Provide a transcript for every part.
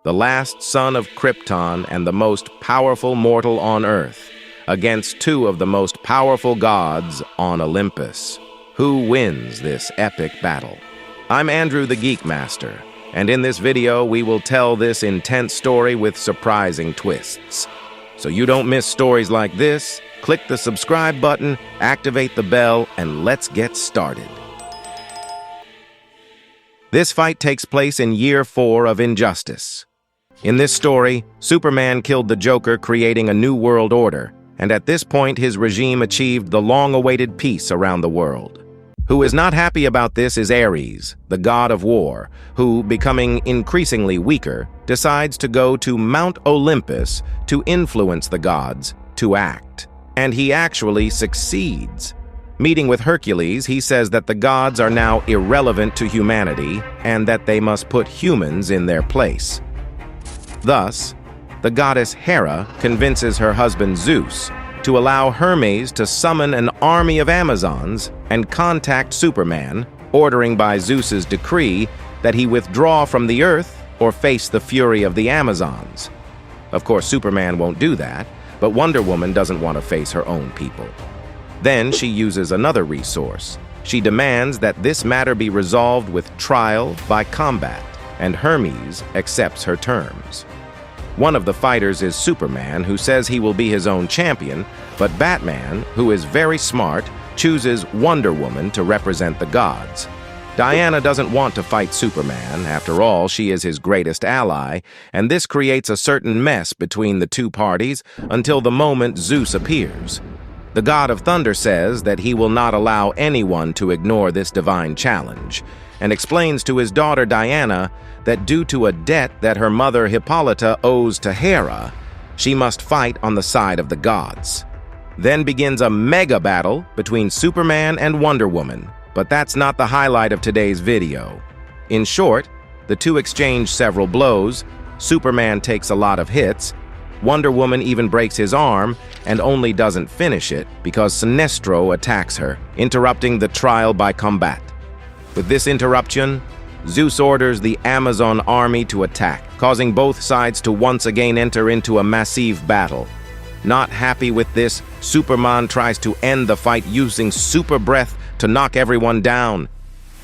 the last son of Krypton and the most powerful mortal on Earth, against two of the most powerful gods on Olympus. Who wins this epic battle? I'm Andrew the Geek Master, and in this video we will tell this intense story with surprising twists. So you don't miss stories like this, click the subscribe button, activate the bell, and let's get started. This fight takes place in year 4 of Injustice. In this story, Superman killed the Joker, creating a new world order, and at this point his regime achieved the long-awaited peace around the world. Who is not happy about this is Ares, the god of war, who, becoming increasingly weaker, decides to go to Mount Olympus to influence the gods to act. And he actually succeeds. Meeting with Hercules, he says that the gods are now irrelevant to humanity and that they must put humans in their place. Thus, the goddess Hera convinces her husband Zeus to allow Hermes to summon an army of Amazons and contact Superman, ordering by Zeus's decree that he withdraw from the Earth or face the fury of the Amazons. Of course, Superman won't do that, but Wonder Woman doesn't want to face her own people. Then she uses another resource. She demands that this matter be resolved with trial by combat, and Hermes accepts her terms. One of the fighters is Superman, who says he will be his own champion, but Batman, who is very smart, chooses Wonder Woman to represent the gods. Diana doesn't want to fight Superman. After all, she is his greatest ally, and this creates a certain mess between the two parties until the moment Zeus appears. The god of thunder says that he will not allow anyone to ignore this divine challenge, and explains to his daughter Diana that due to a debt that her mother Hippolyta owes to Hera, she must fight on the side of the gods. Then begins a mega battle between Superman and Wonder Woman, but that's not the highlight of today's video. In short, the two exchange several blows, Superman takes a lot of hits, Wonder Woman even breaks his arm and only doesn't finish it because Sinestro attacks her, interrupting the trial by combat. With this interruption, Zeus orders the Amazon army to attack, causing both sides to once again enter into a massive battle. Not happy with this, Superman tries to end the fight using super breath to knock everyone down.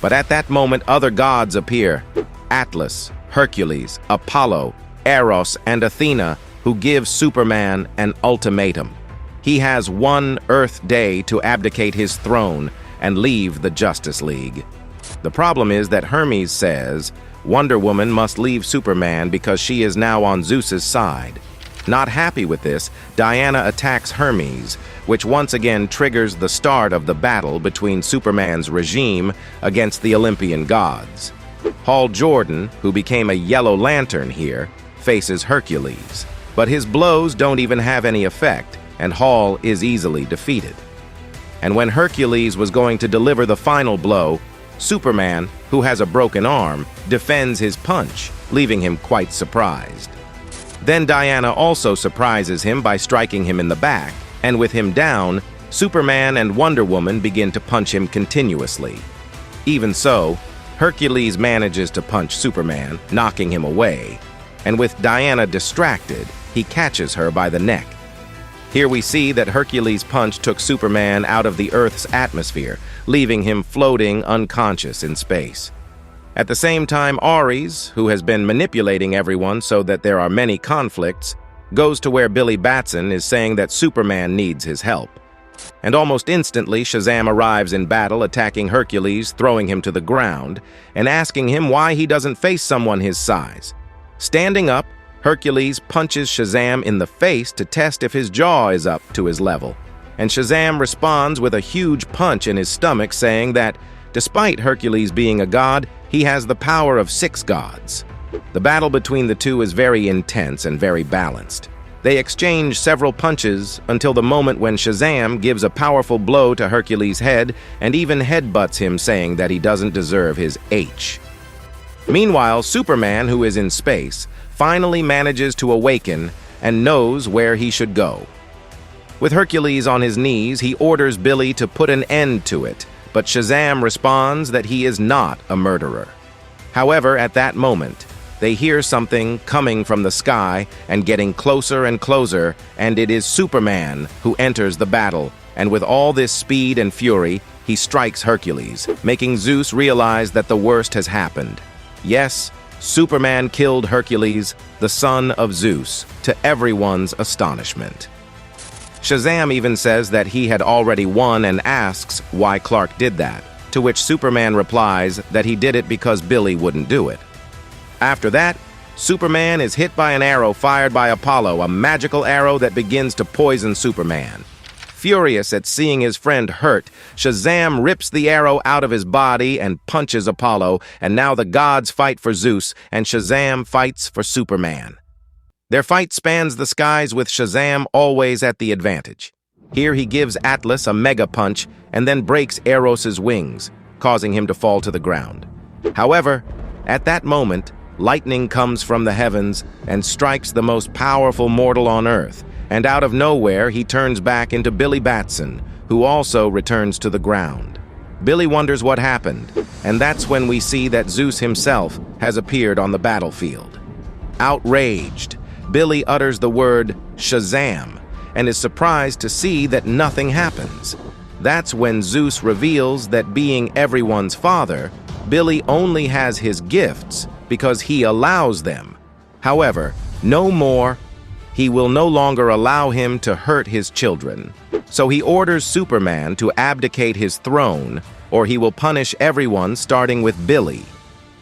But at that moment, other gods appear: Atlas, Hercules, Apollo, Eros, and Athena, who give Superman an ultimatum. He has one Earth day to abdicate his throne and leave the Justice League. The problem is that Hermes says Wonder Woman must leave Superman because she is now on Zeus's side. Not happy with this, Diana attacks Hermes, which once again triggers the start of the battle between Superman's regime against the Olympian gods. Hal Jordan, who became a Yellow Lantern here, faces Hercules, but his blows don't even have any effect, and Hal is easily defeated. And when Hercules was going to deliver the final blow, Superman, who has a broken arm, defends his punch, leaving him quite surprised. Then Diana also surprises him by striking him in the back, and with him down, Superman and Wonder Woman begin to punch him continuously. Even so, Hercules manages to punch Superman, knocking him away, and with Diana distracted, he catches her by the neck. Here we see that Hercules' punch took Superman out of the Earth's atmosphere, leaving him floating unconscious in space. At the same time, Ares, who has been manipulating everyone so that there are many conflicts, goes to where Billy Batson is saying that Superman needs his help. And almost instantly, Shazam arrives in battle, attacking Hercules, throwing him to the ground, and asking him why he doesn't face someone his size. Standing up, Hercules punches Shazam in the face to test if his jaw is up to his level, and Shazam responds with a huge punch in his stomach, saying that, despite Hercules being a god, he has the power of 6 gods. The battle between the two is very intense and very balanced. They exchange several punches until the moment when Shazam gives a powerful blow to Hercules' head and even headbutts him, saying that he doesn't deserve his H. Meanwhile, Superman, who is in space, finally manages to awaken and knows where he should go. With Hercules on his knees, he orders Billy to put an end to it, but Shazam responds that he is not a murderer. However, at that moment, they hear something coming from the sky and getting closer and closer, and it is Superman who enters the battle, and with all this speed and fury, he strikes Hercules, making Zeus realize that the worst has happened. Yes, Superman killed Hercules, the son of Zeus, to everyone's astonishment. Shazam even says that he had already won and asks why Clark did that, to which Superman replies that he did it because Billy wouldn't do it. After that, Superman is hit by an arrow fired by Apollo, a magical arrow that begins to poison Superman. Furious at seeing his friend hurt, Shazam rips the arrow out of his body and punches Apollo, and now the gods fight for Zeus, and Shazam fights for Superman. Their fight spans the skies with Shazam always at the advantage. Here he gives Atlas a mega punch and then breaks Eros's wings, causing him to fall to the ground. However, at that moment, lightning comes from the heavens and strikes the most powerful mortal on Earth, and out of nowhere he turns back into Billy Batson, who also returns to the ground. Billy wonders what happened, and that's when we see that Zeus himself has appeared on the battlefield. Outraged, Billy utters the word Shazam and is surprised to see that nothing happens. That's when Zeus reveals that being everyone's father, Billy only has his gifts because he allows them. However, no more. He will no longer allow him to hurt his children. So he orders Superman to abdicate his throne, or he will punish everyone starting with Billy.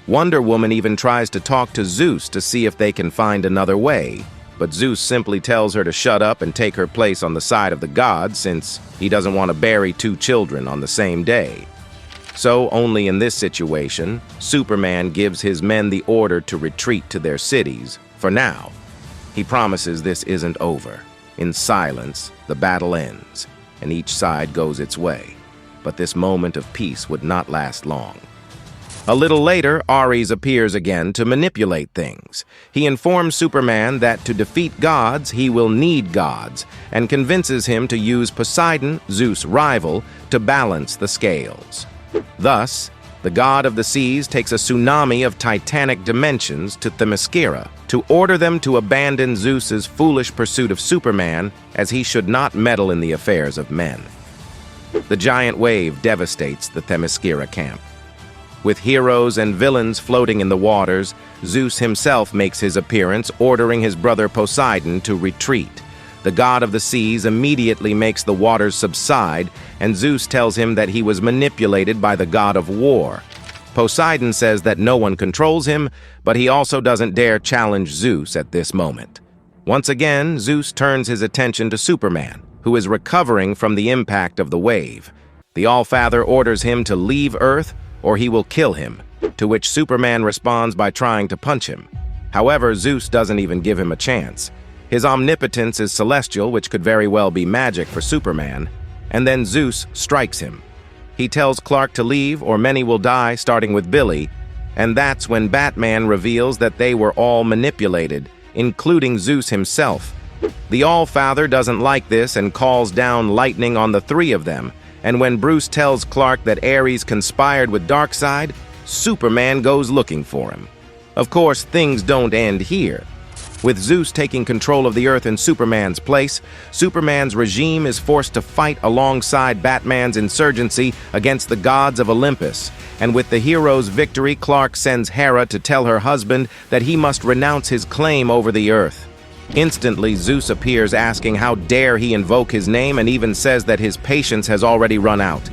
Wonder Woman even tries to talk to Zeus to see if they can find another way, but Zeus simply tells her to shut up and take her place on the side of the gods since he doesn't want to bury two children on the same day. So only in this situation, Superman gives his men the order to retreat to their cities, for now. He promises this isn't over. In silence, the battle ends, and each side goes its way. But this moment of peace would not last long. A little later, Ares appears again to manipulate things. He informs Superman that to defeat gods, he will need gods, and convinces him to use Poseidon, Zeus' rival, to balance the scales. Thus, the god of the seas takes a tsunami of titanic dimensions to Themyscira to order them to abandon Zeus's foolish pursuit of Superman, as he should not meddle in the affairs of men. The giant wave devastates the Themyscira camp. With heroes and villains floating in the waters, Zeus himself makes his appearance, ordering his brother Poseidon to retreat. The god of the seas immediately makes the waters subside, and Zeus tells him that he was manipulated by the god of war. Poseidon says that no one controls him, but he also doesn't dare challenge Zeus at this moment. Once again, Zeus turns his attention to Superman, who is recovering from the impact of the wave. The All-Father orders him to leave Earth, or he will kill him, to which Superman responds by trying to punch him. However, Zeus doesn't even give him a chance. His omnipotence is celestial, which could very well be magic for Superman, and then Zeus strikes him. He tells Clark to leave, or many will die, starting with Billy, and that's when Batman reveals that they were all manipulated, including Zeus himself. The All-Father doesn't like this and calls down lightning on the three of them, and when Bruce tells Clark that Ares conspired with Darkseid, Superman goes looking for him. Of course, things don't end here. With Zeus taking control of the Earth in Superman's place, Superman's regime is forced to fight alongside Batman's insurgency against the gods of Olympus. And with the hero's victory, Clark sends Hera to tell her husband that he must renounce his claim over the Earth. Instantly, Zeus appears asking how dare he invoke his name, and even says that his patience has already run out.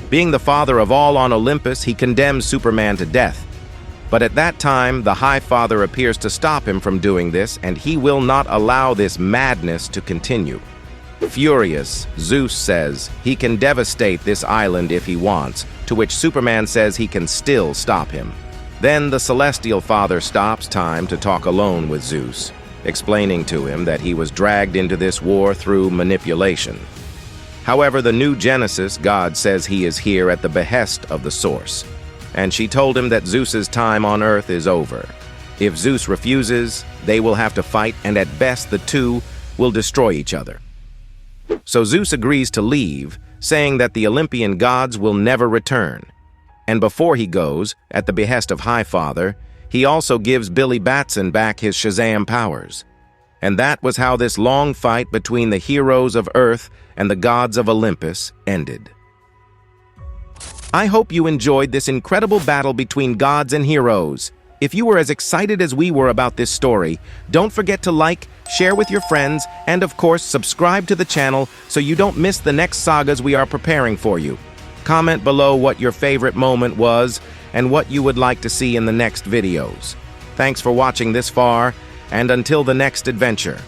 Being the father of all on Olympus, he condemns Superman to death. But at that time, the High Father appears to stop him from doing this, and he will not allow this madness to continue. Furious, Zeus says he can devastate this island if he wants, to which Superman says he can still stop him. Then the Celestial Father stops time to talk alone with Zeus, explaining to him that he was dragged into this war through manipulation. However, the new Genesis God says he is here at the behest of the Source, and she told him that Zeus's time on Earth is over. If Zeus refuses, they will have to fight, and at best the two will destroy each other. So Zeus agrees to leave, saying that the Olympian gods will never return. And before he goes, at the behest of High Father, he also gives Billy Batson back his Shazam powers. And that was how this long fight between the heroes of Earth and the gods of Olympus ended. I hope you enjoyed this incredible battle between gods and heroes. If you were as excited as we were about this story, don't forget to like, share with your friends, and of course, subscribe to the channel so you don't miss the next sagas we are preparing for you. Comment below what your favorite moment was and what you would like to see in the next videos. Thanks for watching this far, and until the next adventure.